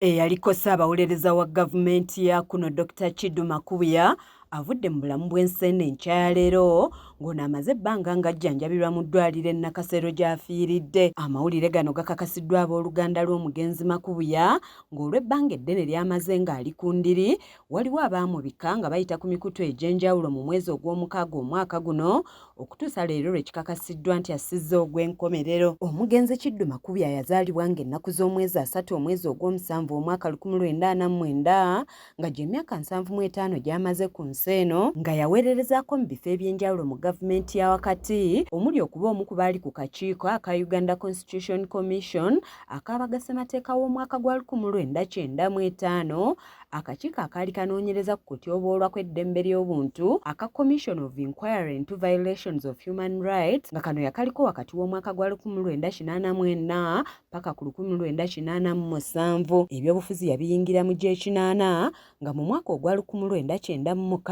Eyaliko Ssaabawolereza wa gavumenti ya kuno Dr. Kiddu Makubuya avudde mu bulamu bw'Enseenene ya leero ng'ono amaze ebbanga ng'ajjanjabirwa mu ddwaliro e Nakasero gy'afiiridde. Amawulire gano gakakasiddwa abooluganda lw'omugenzi Makubuya ng'olw'ebbanga eddene ly'amaze ng'ali ku ndiri waliwo abaamubika nga bayita ku mikutu egy'enjawulo mu mwezi ogw'omukaaga omwaka guno okutuusa leero lwe kikakasiddwa nti assizze ogw'enkomerero. Omugenzi Kiddu Makubuya yazaalibwa ng'ennaku z'omwezi 3 omwezi ogw'omusanvu omwaka 1949 nga gy'emyaka 75 gy'amaze ku nsi eno nga yaweererezaako mu bifo eby'enjawulo mu gavumenti ya wakati omuli okuba omu ku baali ku kakiiko aka Uganda Constitution Commission akabagasemateeka w'omwaka gwa 1995, akakiiko akaali kanoonyereza ku kutyoboolwa kw'eddembe ly'obuntu aka Commission of Inquiry into Violations of Human Rights nga kano yakaliko wakati w'omwaka gwa 1984 paka ku 1987. Ebyobufuzi yabiyingira mu gy'ekinaana nga mu mwaka ogwa 1996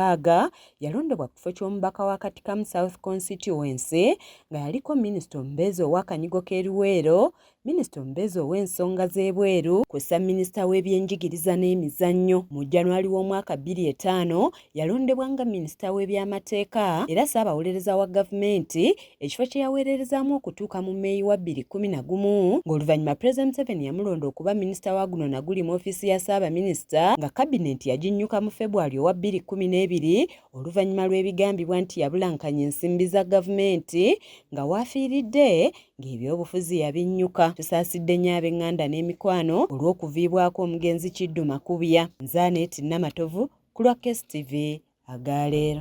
yalondebwa ku kifo ky'omubaka wa Katikamu South Constituency nga yaliko Minisita omubeezi ow'akanyigo k'eruweero, Minisita omubeezi ow'ensonga z'ebweru kw'ossa Minisita w'ebyenjigiriza n'emizannyo. Mu January w'omwaka 2005 yalondebwa nga Minisita w'ebyamateeka era Ssaabawolereza wa gavumenti, ekifo kye yaweererezaamu okutuuka mu Meeyi wa 2011 ng'oluvannyuma Pulezidenti Museveni yamulonda okuba Minisita wa guno na guli mu ofiisi ya Ssaabaminisita nga Kabinenti yaginnyuka mu February owa 2012 oluvannyuma lw'ebigambibwa nti yabulankanya ensimbi za gavumenti nga waafiiridde ng'ebyobufuzi yabinnyuka. Tusaasidde nnyo ab'eŋŋanda n'emikwano olw'okuviibwako omugenzi Kiddu Makubuya. Nze Anet Namatovu ku lwa KSTV agaaleero.